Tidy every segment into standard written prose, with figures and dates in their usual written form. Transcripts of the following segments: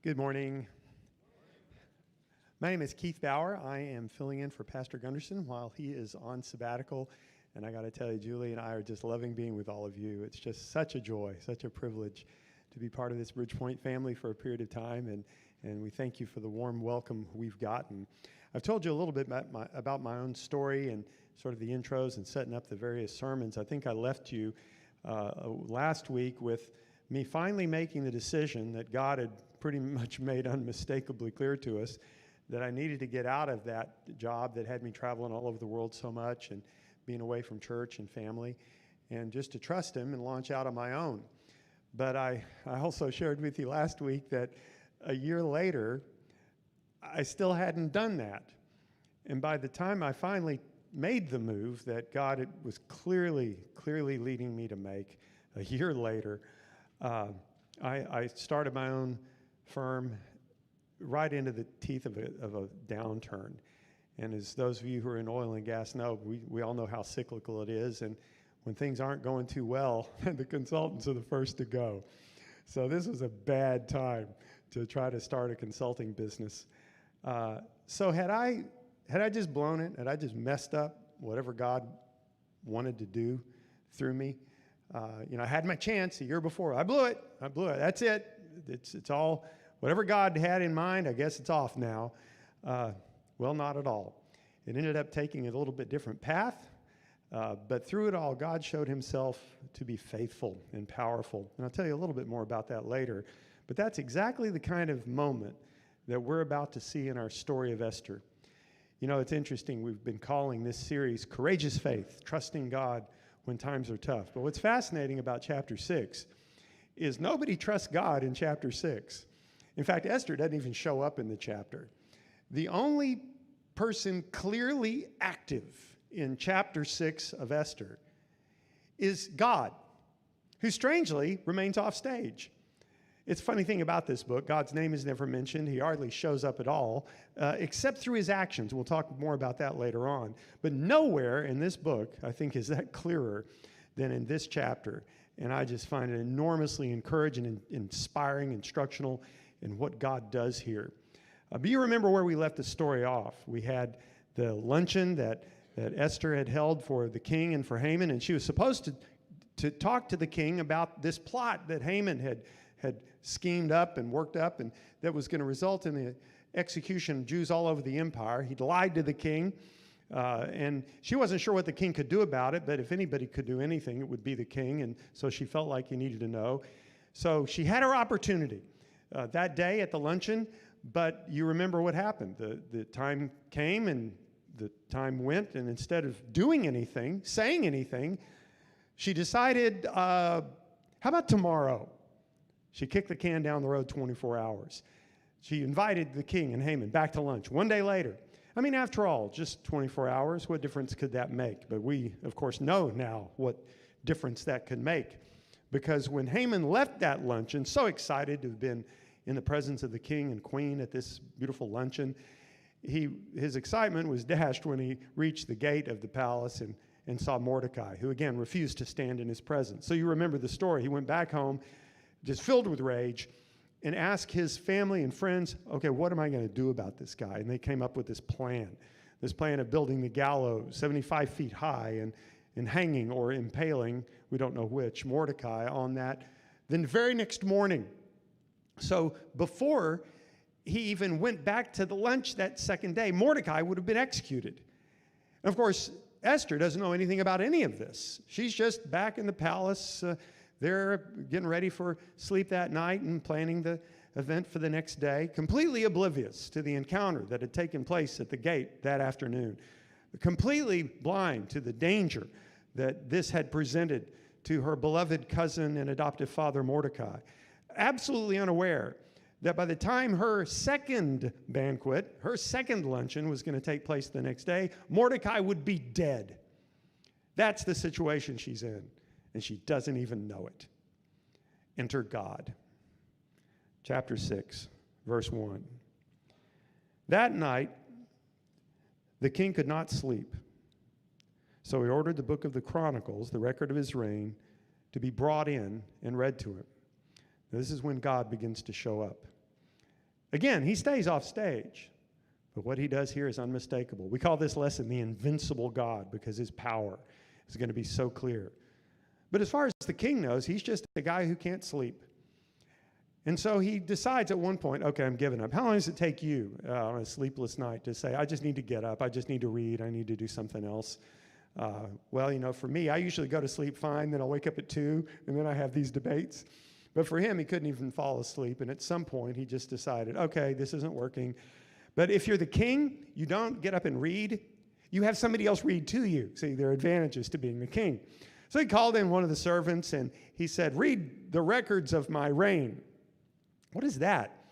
Good morning. My name is Keith Bauer. I am filling in for Pastor Gunderson while he is on sabbatical. And I got to tell you, Julie and I are just loving being with all of you. It's just such a joy, such a privilege to be part of this BridgePoint family for a period of time. And we thank you for the warm welcome we've gotten. I've told you a little bit about my own story and sort of the intros and setting up the various sermons. I think I left you last week with me finally making the decision that God had pretty much made unmistakably clear to us that I needed to get out of that job that had me traveling all over the world so much and being away from church and family, and just to trust Him and launch out on my own. But I also shared with you last week that a year later, I still hadn't done that. And by the time I finally made the move that God was clearly leading me to make, a year later, I started my own firm right into the teeth of a downturn. And as those of you who are in oil and gas know, we all know how cyclical it is. And when things aren't going too well, the consultants are the first to go. So this was a bad time to try to start a consulting business. So had I just blown it, had I just messed up whatever God wanted to do through me, I had my chance a year before. I blew it. That's it. It's all, whatever God had in mind, I guess it's off now. Well, not at all. It ended up taking a little bit different path, but through it all, God showed Himself to be faithful and powerful. And I'll tell you a little bit more about that later. But that's exactly the kind of moment that we're about to see in our story of Esther. You know, it's interesting. We've been calling this series Courageous Faith, Trusting God when times are tough. But what's fascinating about chapter 6 is nobody trusts God in chapter 6. In fact, Esther doesn't even show up in the chapter. The only person clearly active in chapter 6 of Esther is God, who strangely remains off stage. It's a funny thing about this book. God's name is never mentioned. He hardly shows up at all, except through His actions. We'll talk more about that later on. But nowhere in this book, I think, is that clearer than in this chapter. And I just find it enormously encouraging and inspiring, instructional in what God does here. But you remember where we left the story off. We had the luncheon that Esther had held for the king and for Haman, and she was supposed to talk to the king about this plot that Haman had schemed up and worked up, and that was going to result in the execution of Jews all over the empire. He'd lied to the king, and she wasn't sure what the king could do about it, but if anybody could do anything, it would be the king, and so she felt like he needed to know. So she had her opportunity that day at the luncheon, but you remember what happened. The time came and the time went, and instead of doing anything, saying anything, she decided, how about tomorrow? She kicked the can down the road 24 hours. She invited the king and Haman back to lunch one day later. I mean, after all, just 24 hours, what difference could that make? But we, of course, know now what difference that could make. Because when Haman left that luncheon, so excited to have been in the presence of the king and queen at this beautiful luncheon, his excitement was dashed when he reached the gate of the palace and saw Mordecai, who again refused to stand in his presence. So you remember the story. He went back home, just filled with rage, and asked his family and friends, okay, what am I going to do about this guy? And they came up with this plan of building the gallows 75 feet high and hanging or impaling, we don't know which, Mordecai on that. Then the very next morning, so before he even went back to the lunch that second day, Mordecai would have been executed. And of course, Esther doesn't know anything about any of this. She's just back in the palace. They're getting ready for sleep that night and planning the event for the next day, completely oblivious to the encounter that had taken place at the gate that afternoon, completely blind to the danger that this had presented to her beloved cousin and adoptive father, Mordecai, absolutely unaware that by the time her second banquet, her second luncheon was going to take place the next day, Mordecai would be dead. That's the situation she's in. And she doesn't even know it. Enter God. Chapter 6, verse 1. That night, the king could not sleep. So he ordered the book of the Chronicles, the record of his reign, to be brought in and read to him. Now, this is when God begins to show up. Again, he stays off stage, but what he does here is unmistakable. We call this lesson the Invincible God because his power is going to be so clear. But as far as the king knows, he's just a guy who can't sleep. And so he decides at one point, okay, I'm giving up. How long does it take you on a sleepless night to say, I just need to get up, I just need to read, I need to do something else? Well, for me, I usually go to sleep fine, then I'll wake up at 2, and then I have these debates. But for him, he couldn't even fall asleep, and at some point, he just decided, okay, this isn't working. But if you're the king, you don't get up and read. You have somebody else read to you. See, there are advantages to being the king. So he called in one of the servants, and he said, read the records of my reign. What is that?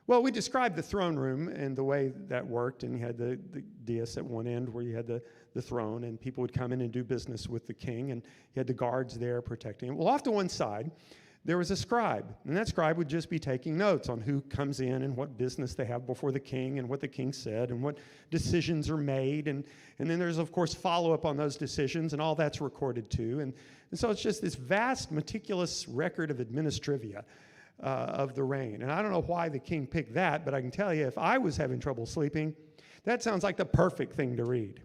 Well, we described the throne room and the way that worked, and you had the dais at one end where you had the throne, and people would come in and do business with the king, and you had the guards there protecting him. Well, off to one side, there was a scribe, and that scribe would just be taking notes on who comes in and what business they have before the king and what the king said and what decisions are made, and then there's, of course, follow-up on those decisions, and all that's recorded too, and so it's just this vast, meticulous record of administrivia of the reign. And I don't know why the king picked that, but I can tell you, if I was having trouble sleeping, that sounds like the perfect thing to read.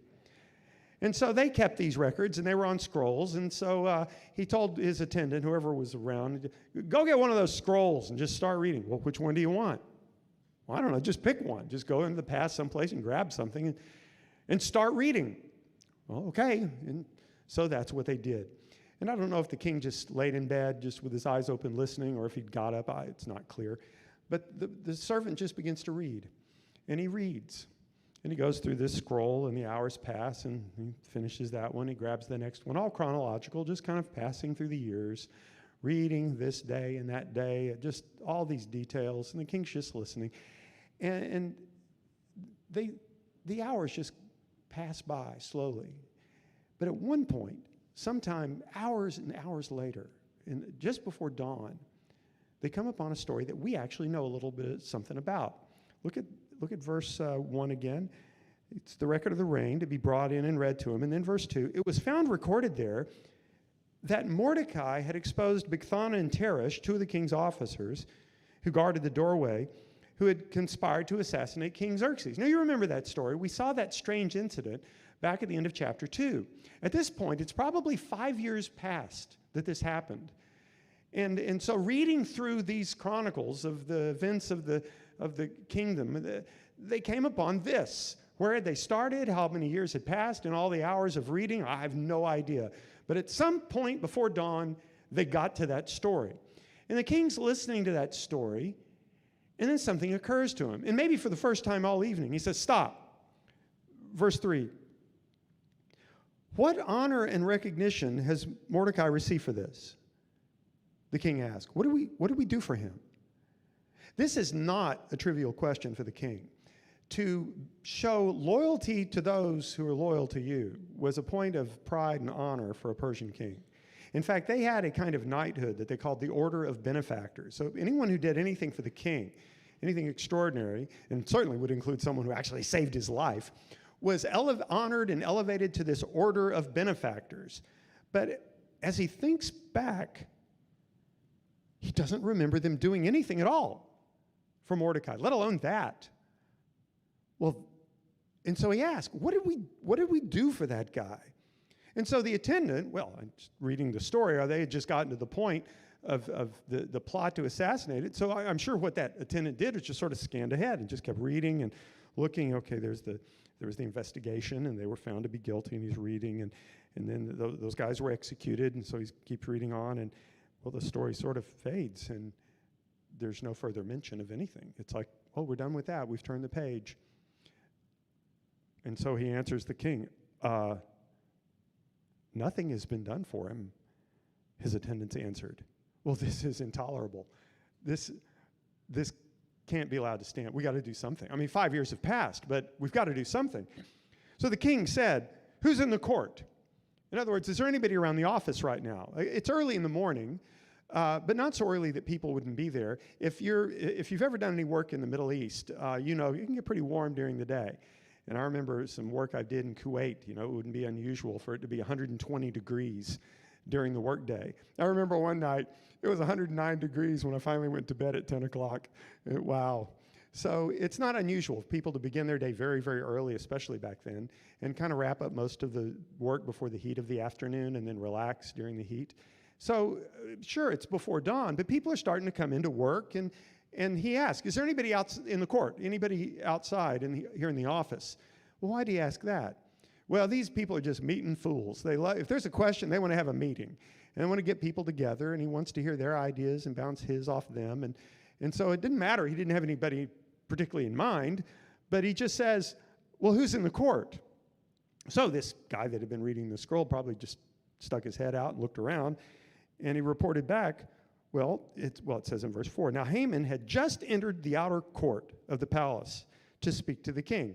And so they kept these records, and they were on scrolls, and so he told his attendant, whoever was around, go get one of those scrolls and just start reading. Well, which one do you want? Well, I don't know, just pick one. Just go into the past someplace and grab something and start reading. Well, okay, and so that's what they did. And I don't know if the king just laid in bed just with his eyes open listening, or if he got up, it's not clear. But the servant just begins to read, and he reads. And he goes through this scroll, and the hours pass, and he finishes that one. He grabs the next one, all chronological, just kind of passing through the years, reading this day and that day, just all these details. And the king's just listening. And the hours just pass by slowly. But at one point, sometime hours and hours later, and just before dawn, they come upon a story that we actually know a little bit something about. Look at verse 1 again. It's the record of the reign to be brought in and read to him. And then verse 2, it was found recorded there that Mordecai had exposed Bigthana and Teresh, two of the king's officers who guarded the doorway, who had conspired to assassinate King Xerxes. Now, you remember that story. We saw that strange incident back at the end of chapter 2. At this point, it's probably 5 years past that this happened. And so reading through these chronicles of the events of the kingdom, they came upon this. Where had they started? How many years had passed? And all the hours of reading? I have no idea. But at some point before dawn, they got to that story. And the king's listening to that story, and then something occurs to him. And maybe for the first time all evening, he says, stop. Verse 3. What honor and recognition has Mordecai received for this? The king asked. What do we do for him? This is not a trivial question for the king. To show loyalty to those who are loyal to you was a point of pride and honor for a Persian king. In fact, they had a kind of knighthood that they called the Order of Benefactors. So anyone who did anything for the king, anything extraordinary, and certainly would include someone who actually saved his life, was honored and elevated to this Order of Benefactors. But as he thinks back, he doesn't remember them doing anything at all for Mordecai, let alone that. Well, and so he asked, what did we do for that guy? And so the attendant, well, I'm just reading the story, they had just gotten to the point of the plot to assassinate it. So I'm sure what that attendant did was just sort of scanned ahead and just kept reading and looking. Okay, there was the investigation, and they were found to be guilty, and he's reading, and then those guys were executed, and so he keeps reading on, and well, the story sort of fades, and there's no further mention of anything. It's like, oh, we're done with that. We've turned the page. And so he answers the king, nothing has been done for him. His attendants answered, well, this is intolerable. This can't be allowed to stand. We got to do something. I mean, 5 years have passed, but we've got to do something. So the king said, who's in the court? In other words, is there anybody around the office right now? It's early in the morning, but not so early that people wouldn't be there. If you've ever done any work in the Middle East, you know you can get pretty warm during the day. And I remember some work I did in Kuwait. You know, it wouldn't be unusual for it to be 120 degrees during the workday. I remember one night, it was 109 degrees when I finally went to bed at 10 o'clock. Wow. So it's not unusual for people to begin their day very, very early, especially back then, and kind of wrap up most of the work before the heat of the afternoon and then relax during the heat. So sure, it's before dawn, but people are starting to come into work, and he asked, is there anybody else in the court, anybody outside here in the office? Well, why do you ask that? Well, these people are just meeting fools. If there's a question, they want to have a meeting. And they want to get people together, and he wants to hear their ideas and bounce his off them. And so it didn't matter. He didn't have anybody particularly in mind, but he just says, well, who's in the court? So this guy that had been reading the scroll probably just stuck his head out and looked around, and he reported back, it says in verse 4, now Haman had just entered the outer court of the palace to speak to the king.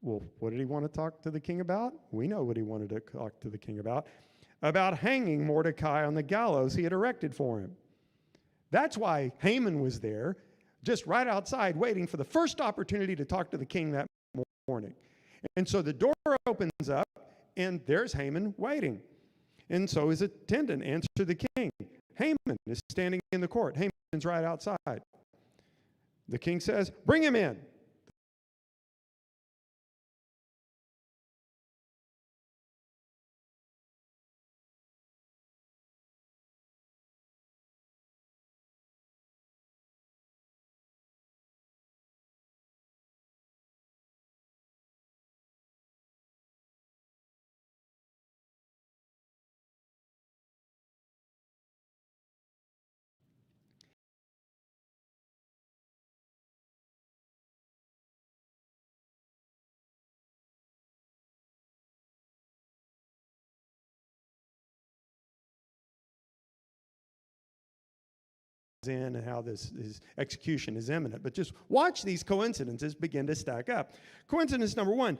Well, what did he want to talk to the king about? We know what he wanted to talk to the king about hanging Mordecai on the gallows he had erected for him. That's why Haman was there, just right outside, waiting for the first opportunity to talk to the king that morning. And so the door opens up, and there's Haman waiting. And so his attendant answers the king. Haman is standing in the court. Haman's right outside. The king says, bring him in. In and how his execution is imminent. But just watch these coincidences begin to stack up. Coincidence number one,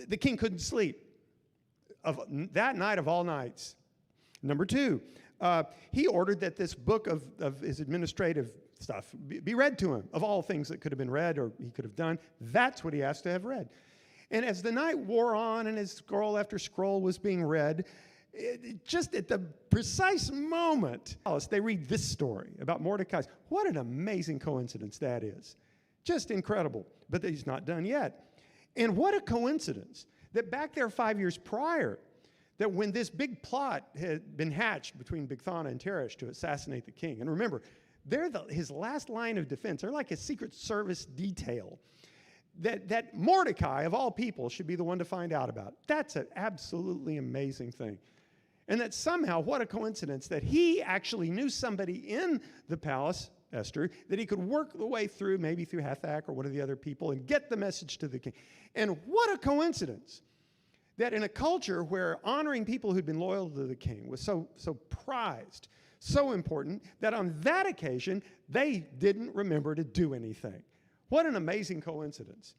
the king couldn't sleep of that night of all nights. Number two, he ordered that this book of his administrative stuff be read to him, of all things that could have been read or he could have done. That's what he asked to have read. And as the night wore on and as scroll after scroll was being read, just at the precise moment, they read this story about Mordecai. What an amazing coincidence that is. Just incredible. But he's not done yet. And what a coincidence that back there 5 years prior, that when this big plot had been hatched between Bigthana and Teresh to assassinate the king, and remember, they're his last line of defense. They're like a Secret Service detail. That Mordecai, of all people, should be the one to find out about. That's an absolutely amazing thing. And that somehow, what a coincidence, that he actually knew somebody in the palace, Esther, that he could work the way through, maybe through Hathach or one of the other people, and get the message to the king. And what a coincidence that in a culture where honoring people who'd been loyal to the king was so prized, so important, that on that occasion, they didn't remember to do anything. What an amazing coincidence.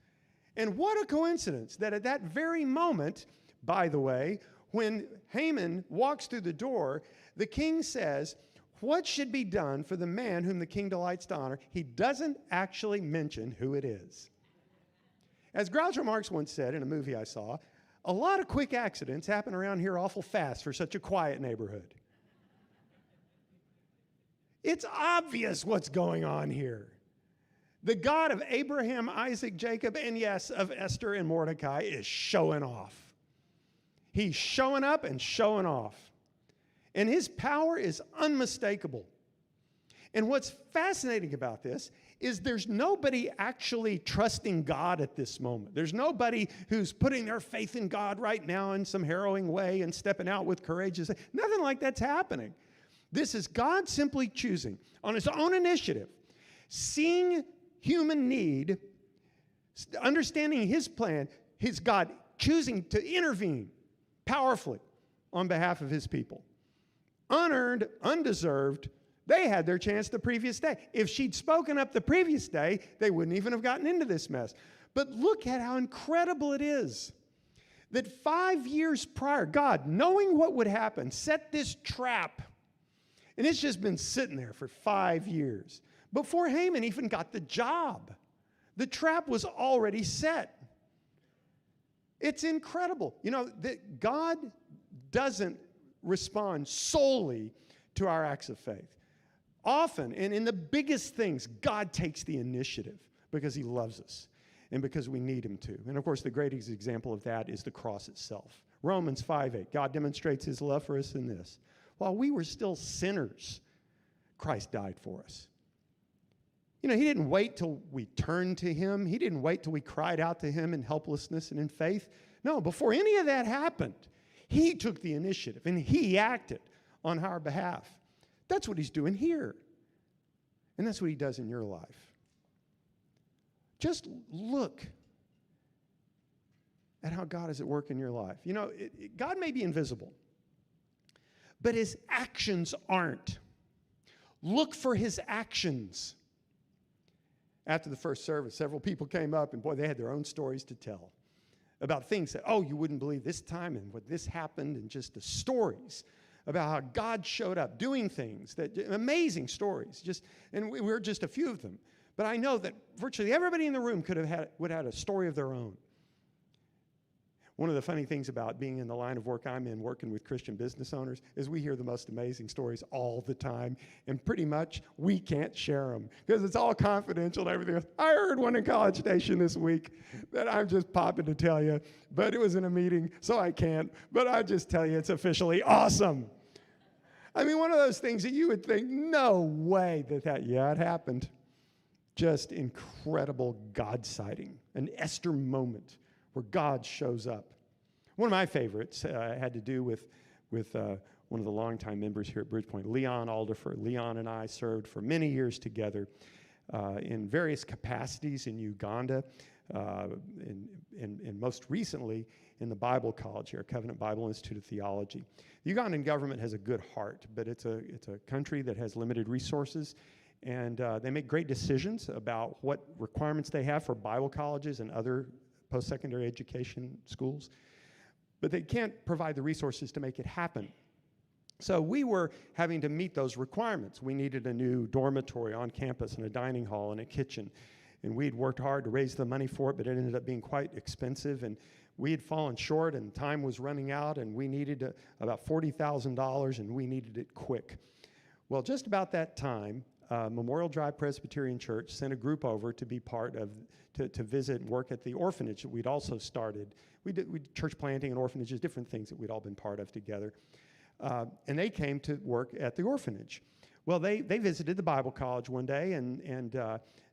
And what a coincidence that at that very moment, by the way, when Haman walks through the door, the king says, what should be done for the man whom the king delights to honor? He doesn't actually mention who it is. As Groucho Marx once said in a movie I saw, a lot of quick accidents happen around here awful fast for such a quiet neighborhood. It's obvious what's going on here. The God of Abraham, Isaac, Jacob, and yes, of Esther and Mordecai is showing off. He's showing up and showing off. And his power is unmistakable. And what's fascinating about this is there's nobody actually trusting God at this moment. There's nobody who's putting their faith in God right now in some harrowing way and stepping out with courageous. Nothing like that's happening. This is God simply choosing on his own initiative, seeing human need, understanding his plan, his God choosing to intervene powerfully on behalf of his people. Unearned, undeserved, they had their chance the previous day. If she'd spoken up the previous day, they wouldn't even have gotten into this mess. But look at how incredible it is that 5 years prior, God, knowing what would happen, set this trap. And it's just been sitting there for 5 years. Before Haman even got the job, the trap was already set. It's incredible. You know, that God doesn't respond solely to our acts of faith. Often, and in the biggest things, God takes the initiative. because he loves us and because we need him to. And of course, the greatest example of that is the cross itself. Romans 5:8, God demonstrates his love for us in this. While we were still sinners, Christ died for us. You know, he didn't wait till we turned to him. He didn't wait till we cried out to him in helplessness and in faith. No, before any of that happened, he took the initiative and he acted on our behalf. That's what he's doing here. And that's what he does in your life. Just look at how God is at work in your life. You know, God may be invisible, but his actions aren't. Look for his actions. After the first service, several people came up, and boy, they had their own stories to tell about things that, oh, you wouldn't believe this time and what this happened, and just the stories about how God showed up doing things, that amazing stories. And we're just a few of them. But I know that virtually everybody in the room would have had a story of their own. One of the funny things about being in the line of work I'm in, working with Christian business owners, is we hear the most amazing stories all the time, and pretty much we can't share them because it's all confidential and everything else. I heard one in College Station this week that I'm just popping to tell you, but it was in a meeting, so I can't. But I just tell you, it's officially awesome. I mean, one of those things that you would think, no way yeah, it happened. Just incredible God sighting, an Esther moment where God shows up. One of my favorites had to do with one of the longtime members here at BridgePoint, Leon Alderfer. Leon and I served for many years together in various capacities in Uganda, and most recently in the Bible College here, Covenant Bible Institute of Theology. The Ugandan government has a good heart, but it's a country that has limited resources, and they make great decisions about what requirements they have for Bible colleges and other post-secondary education schools, but they can't provide the resources to make it happen. So we were having to meet those requirements. We needed a new dormitory on campus and a dining hall and a kitchen, and we'd worked hard to raise the money for it, but it ended up being quite expensive, and we had fallen short, and time was running out, and we needed about $40,000, and we needed it quick. Well, just about that time, Memorial Drive Presbyterian Church sent a group over to be part of, to visit and work at the orphanage that we'd also started. We did church planting and orphanages, different things that we'd all been part of together. And they came to work at the orphanage. Well, they visited the Bible college one day, and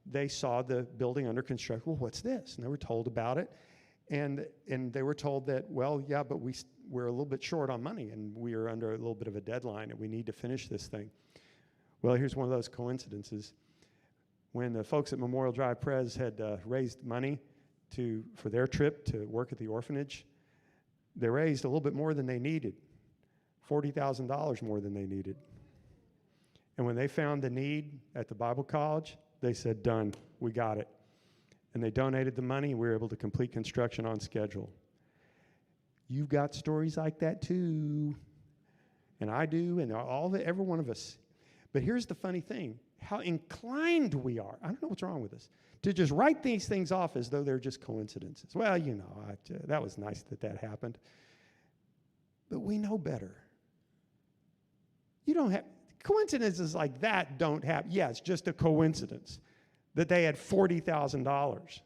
they saw the building under construction. Well, what's this? And they were told about it. And they were told that, well, yeah, but we're a little bit short on money, and we are under a little bit of a deadline, and we need to finish this thing. Well, here's one of those coincidences. When the folks at Memorial Drive Pres had raised money for their trip to work at the orphanage, they raised a little bit more than they needed, $40,000 more than they needed. And when they found the need at the Bible college, they said, done, we got it. And they donated the money, and we were able to complete construction on schedule. You've got stories like that too, and I do, and every one of us. But here's the funny thing, how inclined we are, I don't know what's wrong with us, to just write these things off as though they're just coincidences. Well, you know, that was nice that happened. But we know better. Coincidences like that don't happen. Yeah, it's just a coincidence that they had $40,000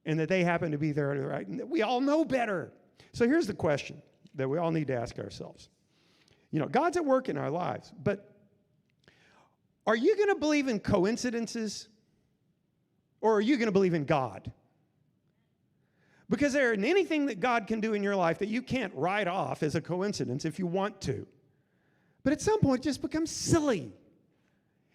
and that they happened to be there. Right? We all know better. So here's the question that we all need to ask ourselves. You know, God's at work in our lives, but are you going to believe in coincidences, or are you going to believe in God? Because there isn't anything that God can do in your life that you can't write off as a coincidence if you want to. But at some point, it just becomes silly.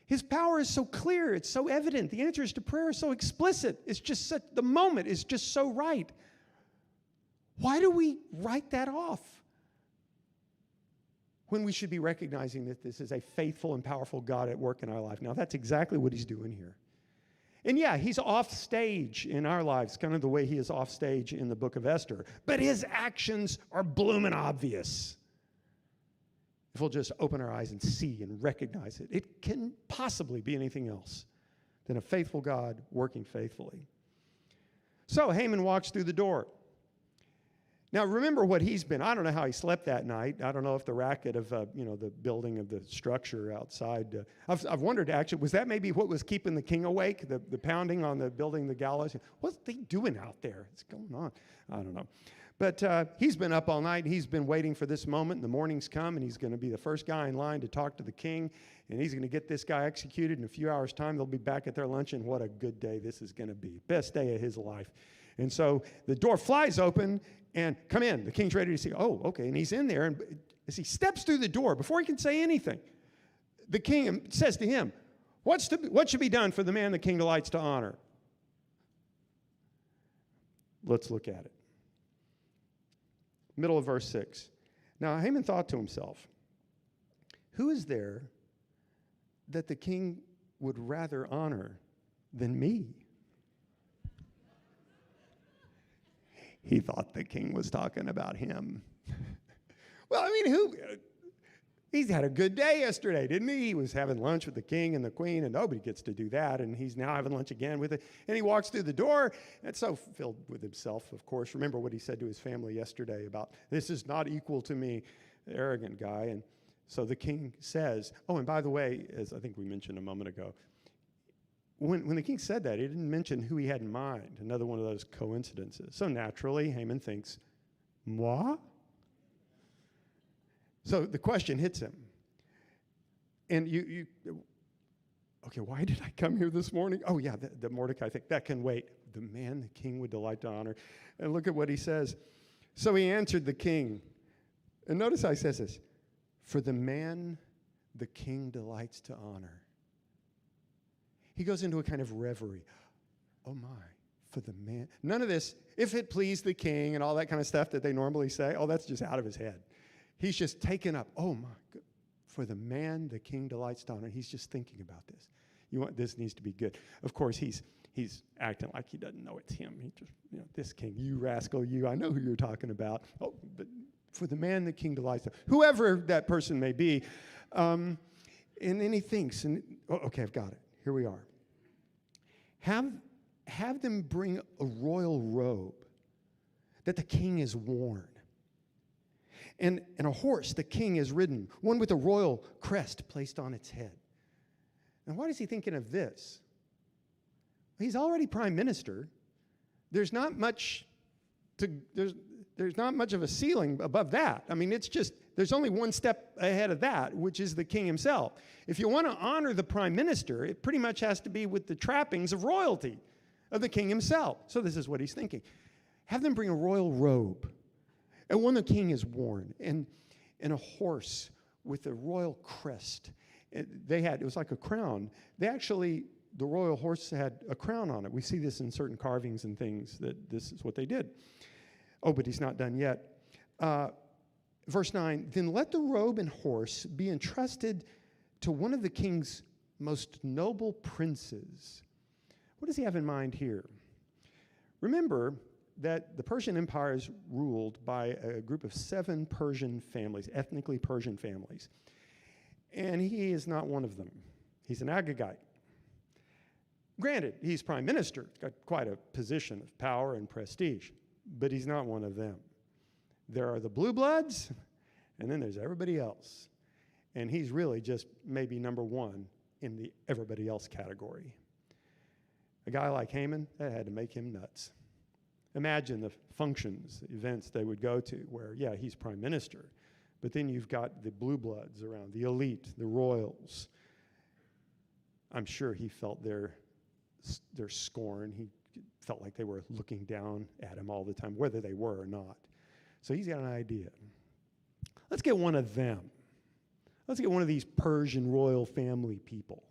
His power is so clear. It's so evident. The answers to prayer are so explicit. It's just the moment is just so right. Why do we write that off when we should be recognizing that this is a faithful and powerful God at work in our life? Now, that's exactly what he's doing here. And yeah, he's off stage in our lives, kind of the way he is off stage in the book of Esther. But his actions are bloomin' obvious. If we'll just open our eyes and see and recognize it, it can possibly be anything else than a faithful God working faithfully. So Haman walks through the door. Now, remember what he's been. I don't know how he slept that night. I don't know if the racket of, the building of the structure outside. I've wondered, actually, was that maybe what was keeping the king awake, the pounding on the building, the gallows? What's he doing out there? What's going on? I don't know. But he's been up all night. He's been waiting for this moment. The morning's come, and he's going to be the first guy in line to talk to the king, and he's going to get this guy executed in a few hours' time. They'll be back at their lunch, and what a good day this is going to be. Best day of his life. And so the door flies open, and come in. The king's ready to see. Oh, okay. And he's in there. And as he steps through the door, before he can say anything, the king says to him, what should be done for the man the king delights to honor? Let's look at it. Middle of verse 6. Now Haman thought to himself, who is there that the king would rather honor than me? He thought the king was talking about him. Well, I mean, he's had a good day yesterday, didn't he? He was having lunch with the king and the queen, and nobody gets to do that, and he's now having lunch again with it. And he walks through the door, and so filled with himself, of course. Remember what he said to his family yesterday about, this is not equal to me, the arrogant guy. And so the king says, oh, and by the way, as I think we mentioned a moment ago, when the king said that, he didn't mention who he had in mind. Another one of those coincidences. So naturally, Haman thinks, moi? So the question hits him. And okay, why did I come here this morning? Oh, yeah, the Mordecai thing. That can wait. The man the king would delight to honor. And look at what he says. So he answered the king. And notice how he says this. For the man the king delights to honor. He goes into a kind of reverie. Oh my, for the man. None of this, if it pleased the king and all that kind of stuff that they normally say, oh, that's just out of his head. He's just taken up, oh my God, for the man the king delights to honor. He's just thinking about this. This needs to be good. Of course, he's acting like he doesn't know it's him. He just, this king, you rascal, you, I know who you're talking about. Oh, but for the man the king delights to, whoever that person may be. And then he thinks, okay, I've got it. Here we are. Have them bring a royal robe that the king has worn. And a horse the king has ridden, one with a royal crest placed on its head. Now, why is he thinking of this? He's already prime minister. There's not much there's not much of a ceiling above that. I mean, it's just, there's only one step ahead of that, which is the king himself. If you want to honor the prime minister, it pretty much has to be with the trappings of royalty of the king himself. So this is what he's thinking. Have them bring a royal robe, and one the king has worn, and a horse with a royal crest. It was like a crown. The royal horse had a crown on it. We see this in certain carvings and things, that this is what they did. Oh, but he's not done yet. Verse 9, then let the robe and horse be entrusted to one of the king's most noble princes. What does he have in mind here? Remember that the Persian Empire is ruled by a group of 7 Persian families, ethnically Persian families. And he is not one of them. He's an Agagite. Granted, he's prime minister. He's got quite a position of power and prestige. But he's not one of them. There are the blue bloods, and then there's everybody else. And he's really just maybe number 1 in the everybody else category. A guy like Haman, that had to make him nuts. Imagine the functions, events they would go to where, yeah, he's prime minister, but then you've got the blue bloods around, the elite, the royals. I'm sure he felt their scorn. He felt like they were looking down at him all the time, whether they were or not. So he's got an idea. Let's get one of them. Let's get one of these Persian royal family people.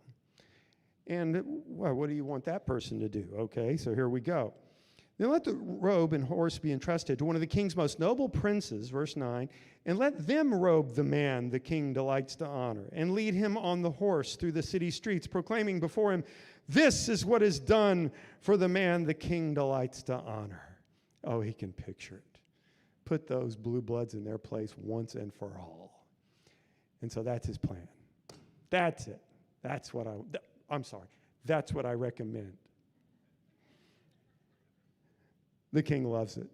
And, well, what do you want that person to do? Okay, so here we go. Then let the robe and horse be entrusted to one of the king's most noble princes, verse 9, and let them robe the man the king delights to honor, and lead him on the horse through the city streets, proclaiming before him, this is what is done for the man the king delights to honor. Oh, he can picture it. Put those blue bloods in their place once and for all. And so that's his plan. That's it. That's what that's what I recommend. The king loves it.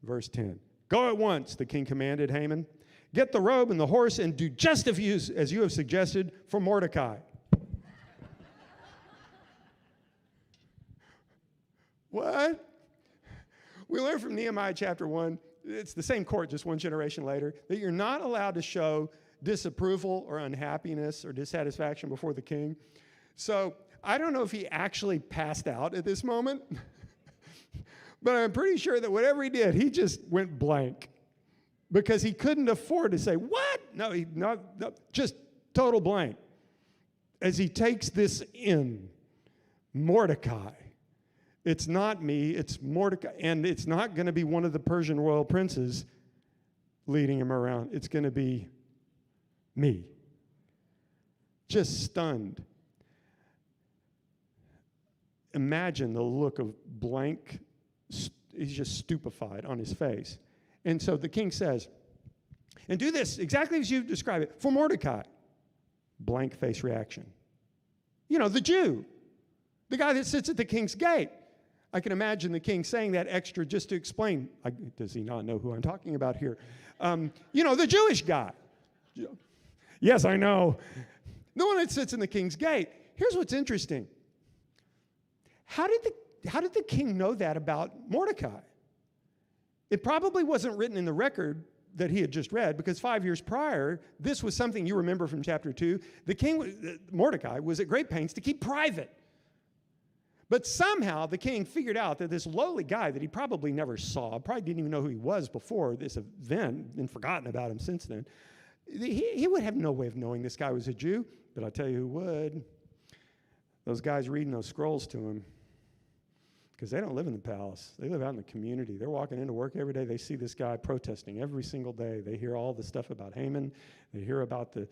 Verse 10. Go at once, the king commanded Haman. Get the robe and the horse and do just as you have suggested for Mordecai. What? We learn from Nehemiah chapter 1, it's the same court just one generation later, that you're not allowed to show disapproval or unhappiness or dissatisfaction before the king. So I don't know if he actually passed out at this moment, but I'm pretty sure that whatever he did, he just went blank because he couldn't afford to say, what? No, just total blank. As he takes this in, Mordecai. It's not me, it's Mordecai. And it's not going to be one of the Persian royal princes leading him around. It's going to be me. Just stunned. Imagine the look of blank, he's just stupefied on his face. And so the king says, and do this exactly as you describe it for Mordecai. Blank face reaction. You know, the Jew, the guy that sits at the king's gate. I can imagine the king saying that extra just to explain. Does he not know who I'm talking about here? You know, the Jewish guy. Yes, I know. The one that sits in the king's gate. Here's what's interesting. How did the king know that about Mordecai? It probably wasn't written in the record that he had just read, because 5 years prior, this was something you remember from chapter 2. The king, Mordecai, was at great pains to keep private. But somehow the king figured out that this lowly guy that he probably never saw, probably didn't even know who he was before this event, and forgotten about him since then, he would have no way of knowing this guy was a Jew. But I'll tell you who would. Those guys reading those scrolls to him. Because they don't live in the palace. They live out in the community. They're walking into work every day. They see this guy protesting every single day. They hear all the stuff about Haman. They hear about the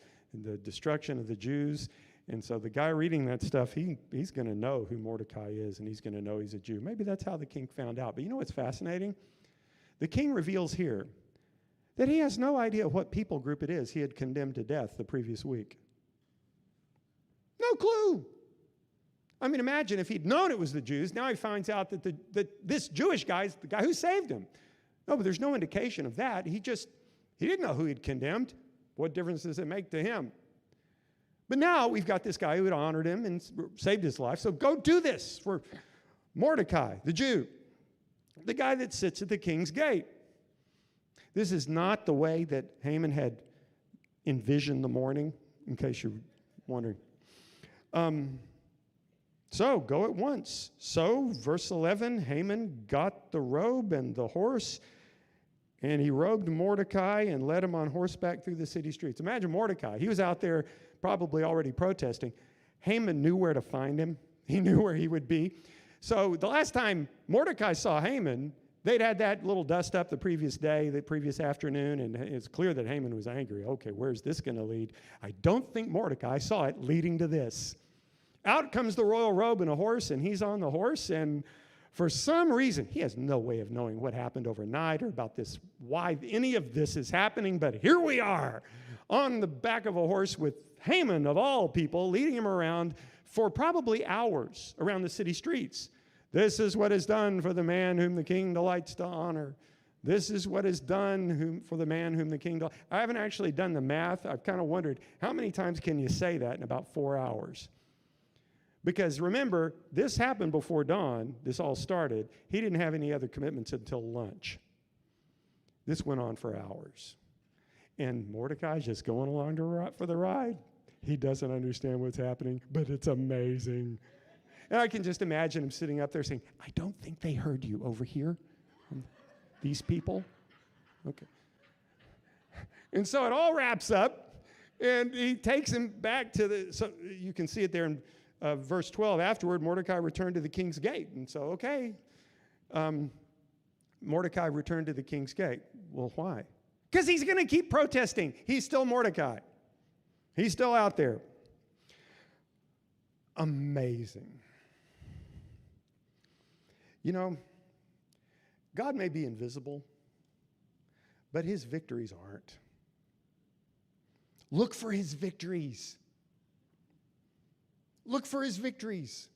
destruction of the Jews. And so the guy reading that stuff, he's going to know who Mordecai is, and he's going to know he's a Jew. Maybe that's how the king found out. But you know what's fascinating? The king reveals here that he has no idea what people group it is he had condemned to death the previous week. No clue. I mean, imagine if he'd known it was the Jews. Now he finds out that this Jewish guy is the guy who saved him. No, but there's no indication of that. He didn't know who he'd condemned. What difference does it make to him? But now we've got this guy who had honored him and saved his life. So go do this for Mordecai, the Jew, the guy that sits at the king's gate. This is not the way that Haman had envisioned the morning, in case you're wondering. So go at once. So, verse 11, Haman got the robe and the horse, and he robed Mordecai and led him on horseback through the city streets. Imagine Mordecai. He was out there probably already protesting. Haman knew where to find him. He knew where he would be. So the last time Mordecai saw Haman, they'd had that little dust up the previous day, the previous afternoon, and it's clear that Haman was angry. Okay, where's this going to lead? I don't think Mordecai saw it leading to this. Out comes the royal robe and a horse, and he's on the horse, and for some reason, he has no way of knowing what happened overnight or about this, why any of this is happening, but here we are on the back of a horse with Haman, of all people, leading him around for probably hours around the city streets. This is what is done for the man whom the king delights to honor. This is what is done for the man whom the king delights. I haven't actually done the math. I've kind of wondered, how many times can you say that in about 4 hours? Because remember, this happened before dawn. This all started. He didn't have any other commitments until lunch. This went on for hours. And Mordecai's just going along for the ride. He doesn't understand what's happening, but it's amazing. And I can just imagine him sitting up there saying, I don't think they heard you over here. These people. Okay. And so it all wraps up, and he takes him back to so you can see it there in verse 12. Afterward, Mordecai returned to the king's gate. And so, okay, Mordecai returned to the king's gate. Well, why? Because he's going to keep protesting. He's still Mordecai. He's still out there. Amazing. You know, God may be invisible, but his victories aren't. Look for his victories. Look for his victories.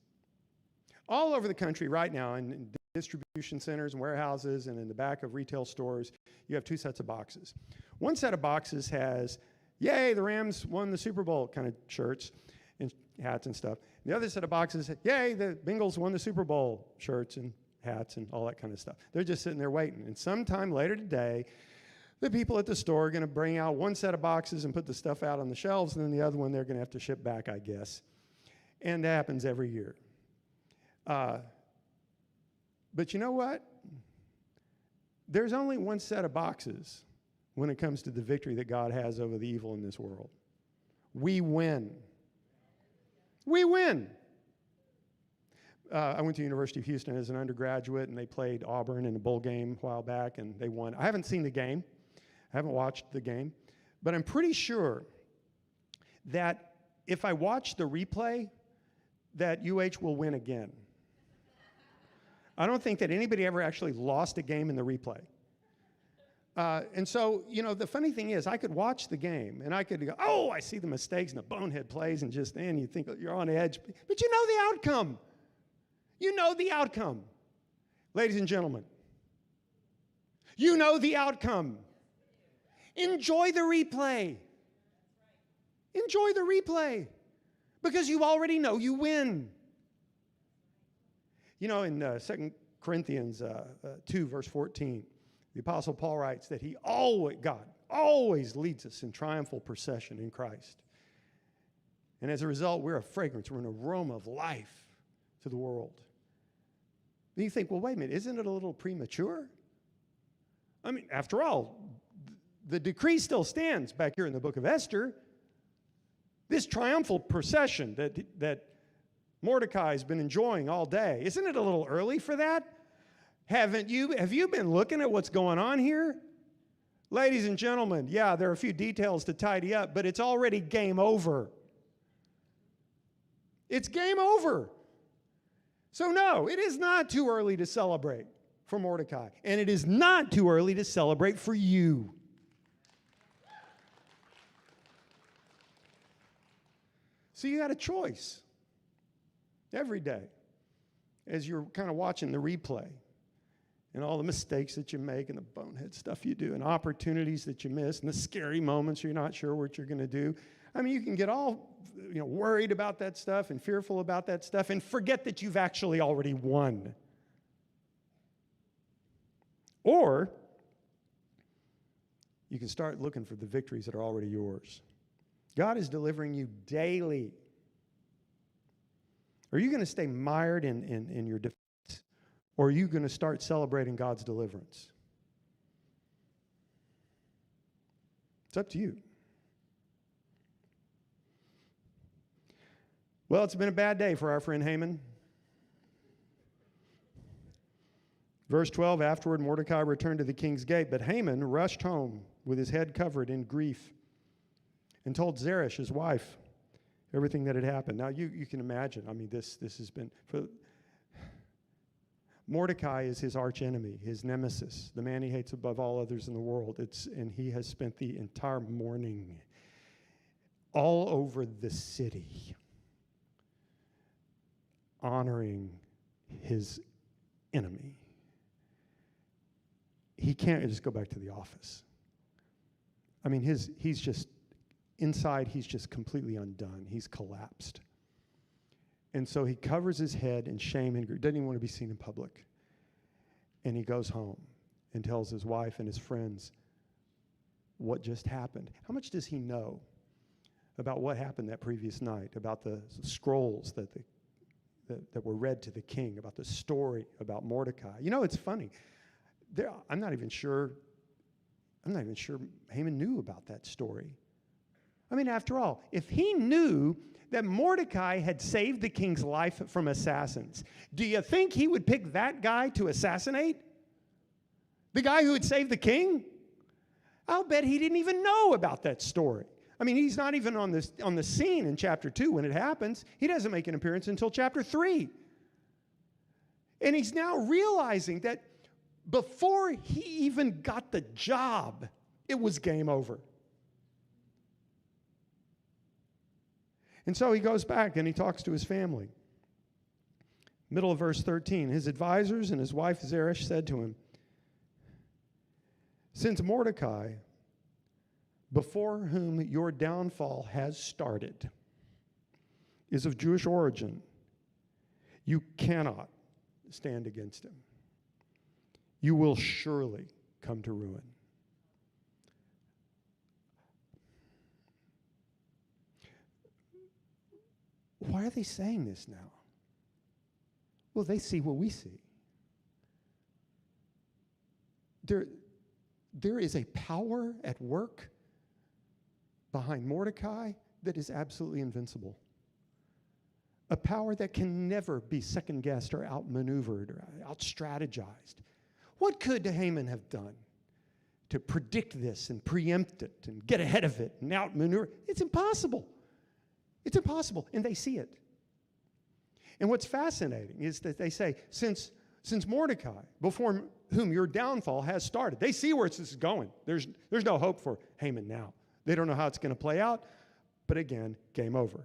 All over the country right now, and distribution centers and warehouses and in the back of retail stores, you have two sets of boxes. One set of boxes has, yay, the Rams won the Super Bowl kind of shirts and hats and stuff. The other set of boxes, yay, the Bengals won the Super Bowl shirts and hats and all that kind of stuff. They're just sitting there waiting. And sometime later today, the people at the store are going to bring out one set of boxes and put the stuff out on the shelves, and then the other one they're going to have to ship back, I guess. And that happens every year. But you know what? There's only one set of boxes when it comes to the victory that God has over the evil in this world. We win. We win. I went to University of Houston as an undergraduate, and they played Auburn in a bowl game a while back, and they won. I haven't seen the game. I haven't watched the game. But I'm pretty sure that if I watch the replay, that UH will win again. I don't think that anybody ever actually lost a game in the replay. And so, you know, the funny thing is, I could watch the game, and I could go, oh, I see the mistakes and the bonehead plays, and just then you think you're on edge. But you know the outcome. You know the outcome. Ladies and gentlemen, you know the outcome. Enjoy the replay. Enjoy the replay. Because you already know you win. You know, in 2 Corinthians 2, verse 14, the Apostle Paul writes that God always leads us in triumphal procession in Christ. And as a result, we're a fragrance, we're an aroma of life to the world. And you think, well, wait a minute, isn't it a little premature? I mean, after all, the decree still stands back here in the book of Esther. This triumphal procession that Mordecai has been enjoying all day. Isn't it a little early for that? Have you been looking at what's going on here? Ladies and gentlemen, yeah, there are a few details to tidy up, but it's already game over. It's game over. So no, it is not too early to celebrate for Mordecai, and it is not too early to celebrate for you. So you got a choice every day as you're kind of watching the replay and all the mistakes that you make and the bonehead stuff you do and opportunities that you miss and the scary moments you're not sure what you're going to do. I mean, you can get all worried about that stuff and fearful about that stuff and forget that you've actually already won. Or you can start looking for the victories that are already yours. God is delivering you daily. Are you going to stay mired in your defeat, or are you going to start celebrating God's deliverance? It's up to you. Well, it's been a bad day for our friend Haman. Verse 12, afterward Mordecai returned to the king's gate, but Haman rushed home with his head covered in grief and told Zeresh, his wife, everything that had happened. Now, you can imagine, I mean, this has been, Mordecai is his archenemy, his nemesis, the man he hates above all others in the world. And he has spent the entire morning all over the city honoring his enemy. He can't just go back to the office. I mean, he's just, inside, he's just completely undone. He's collapsed. And so he covers his head in shame and grief. Doesn't even want to be seen in public. And he goes home and tells his wife and his friends what just happened. How much does he know about what happened that previous night, about the scrolls that were read to the king, about the story about Mordecai? You know, it's funny. I'm not even sure Haman knew about that story. I mean, after all, if he knew that Mordecai had saved the king's life from assassins, do you think he would pick that guy to assassinate? The guy who had saved the king? I'll bet he didn't even know about that story. I mean, he's not even on the scene in chapter 2 when it happens. He doesn't make an appearance until chapter 3. And he's now realizing that before he even got the job, it was game over. And so he goes back and he talks to his family. Middle of verse 13, his advisors and his wife Zeresh said to him, since Mordecai, before whom your downfall has started, is of Jewish origin, you cannot stand against him. You will surely come to ruin. Why are they saying this now? Well, they see what we see. There is a power at work behind Mordecai that is absolutely invincible. A power that can never be second-guessed or outmaneuvered or out-strategized. What could Haman have done to predict this and preempt it and get ahead of it and outmaneuver? It's impossible. It's impossible, and they see it. And what's fascinating is that they say, since Mordecai, before whom your downfall has started, they see where this is going. There's no hope for Haman now. They don't know how it's going to play out, but again, game over.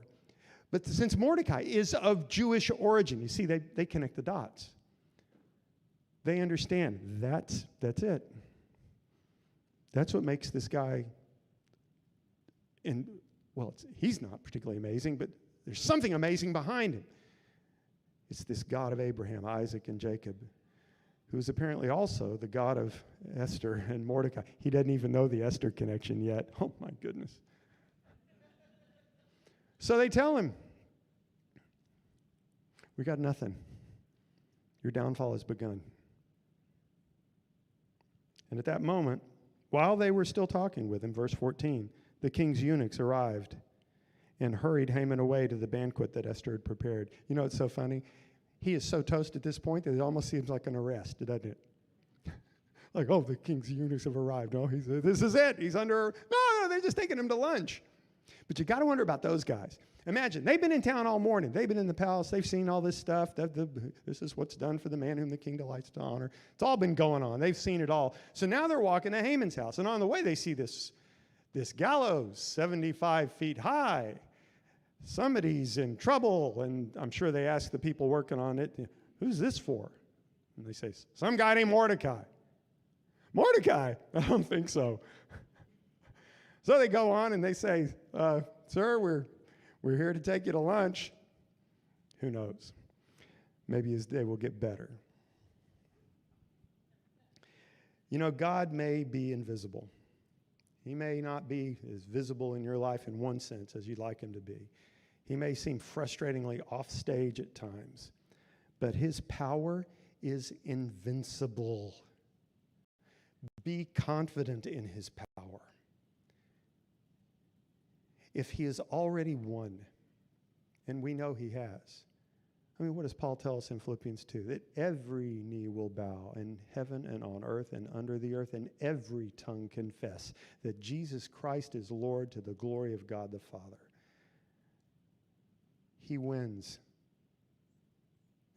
But since Mordecai is of Jewish origin, you see, they connect the dots. They understand that's it. That's what makes this guy, he's not particularly amazing, but there's something amazing behind him. It's this God of Abraham, Isaac, and Jacob, who is apparently also the God of Esther and Mordecai. He doesn't even know the Esther connection yet. Oh, my goodness. So they tell him, we got nothing. Your downfall has begun. And at that moment, while they were still talking with him, verse 14, the king's eunuchs arrived and hurried Haman away to the banquet that Esther had prepared. You know, it's so funny. He is so toast at this point that it almost seems like an arrest, doesn't it? Like, oh, the king's eunuchs have arrived. Oh, this is it. He's under. No, they're just taking him to lunch. But you got to wonder about those guys. Imagine, they've been in town all morning. They've been in the palace. They've seen all this stuff. This is what's done for the man whom the king delights to honor. It's all been going on. They've seen it all. So now they're walking to Haman's house. And on the way, they see this gallows, 75 feet high. Somebody's in trouble. And I'm sure they ask the people working on it, who's this for? And they say, some guy named Mordecai. Mordecai? I don't think so. So they go on and they say, sir, we're here to take you to lunch. Who knows? Maybe his day will get better. You know, God may be invisible. He may not be as visible in your life in one sense as you'd like him to be. He may seem frustratingly off stage at times, but his power is invincible. Be confident in his power. If he has already won, and we know he has, I mean, what does Paul tell us in Philippians 2? That every knee will bow in heaven and on earth and under the earth, and every tongue confess that Jesus Christ is Lord to the glory of God the Father. He wins.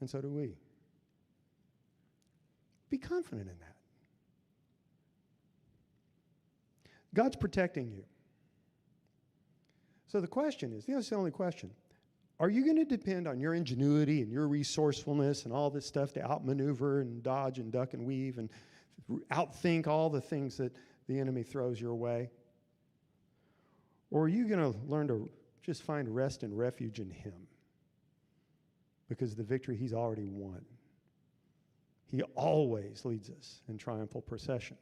And so do we. Be confident in that. God's protecting you. So the question is, that's the only question. Are you going to depend on your ingenuity and your resourcefulness and all this stuff to outmaneuver and dodge and duck and weave and outthink all the things that the enemy throws your way? Or are you going to learn to just find rest and refuge in him? Because the victory he's already won. He always leads us in triumphal procession.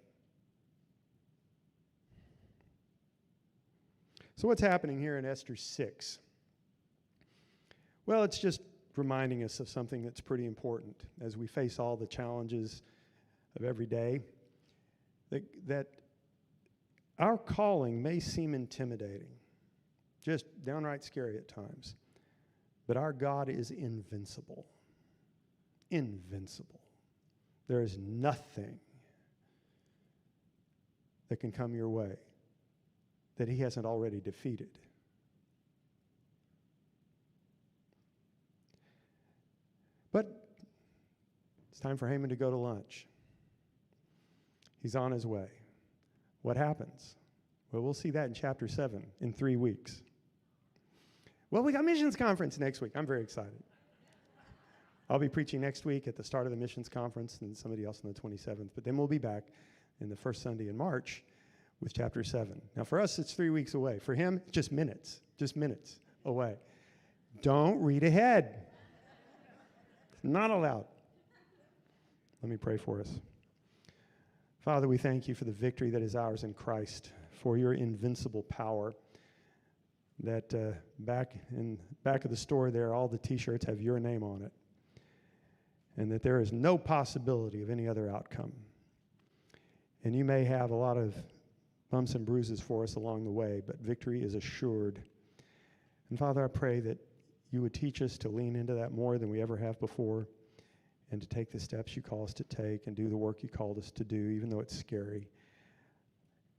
So what's happening here in Esther 6? Well, it's just reminding us of something that's pretty important as we face all the challenges of every day, that our calling may seem intimidating, just downright scary at times, but our God is invincible. Invincible. There is nothing that can come your way that he hasn't already defeated. But it's time for Haman to go to lunch. He's on his way. What happens? Well, we'll see that in chapter 7 in 3 weeks. Well, we got missions conference next week. I'm very excited. I'll be preaching next week at the start of the missions conference and somebody else on the 27th. But then we'll be back in the first Sunday in March with chapter 7. Now, for us, it's 3 weeks away. For him, just minutes away. Don't read ahead. Not allowed. Let me pray for us. Father, we thank you for the victory that is ours in Christ, for your invincible power. That back of the store there, all the T-shirts have your name on it, and that there is no possibility of any other outcome. And you may have a lot of bumps and bruises for us along the way, but victory is assured. And Father, I pray that you would teach us to lean into that more than we ever have before, and to take the steps you call us to take and do the work you called us to do, even though it's scary.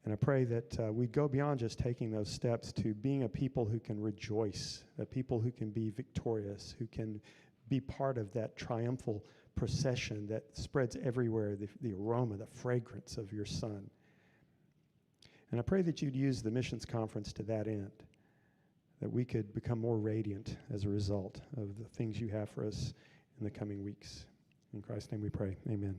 And I pray that we'd go beyond just taking those steps to being a people who can rejoice, a people who can be victorious, who can be part of that triumphal procession that spreads everywhere, the aroma, the fragrance of your Son. And I pray that you'd use the missions conference to that end, that we could become more radiant as a result of the things you have for us in the coming weeks. In Christ's name we pray. Amen.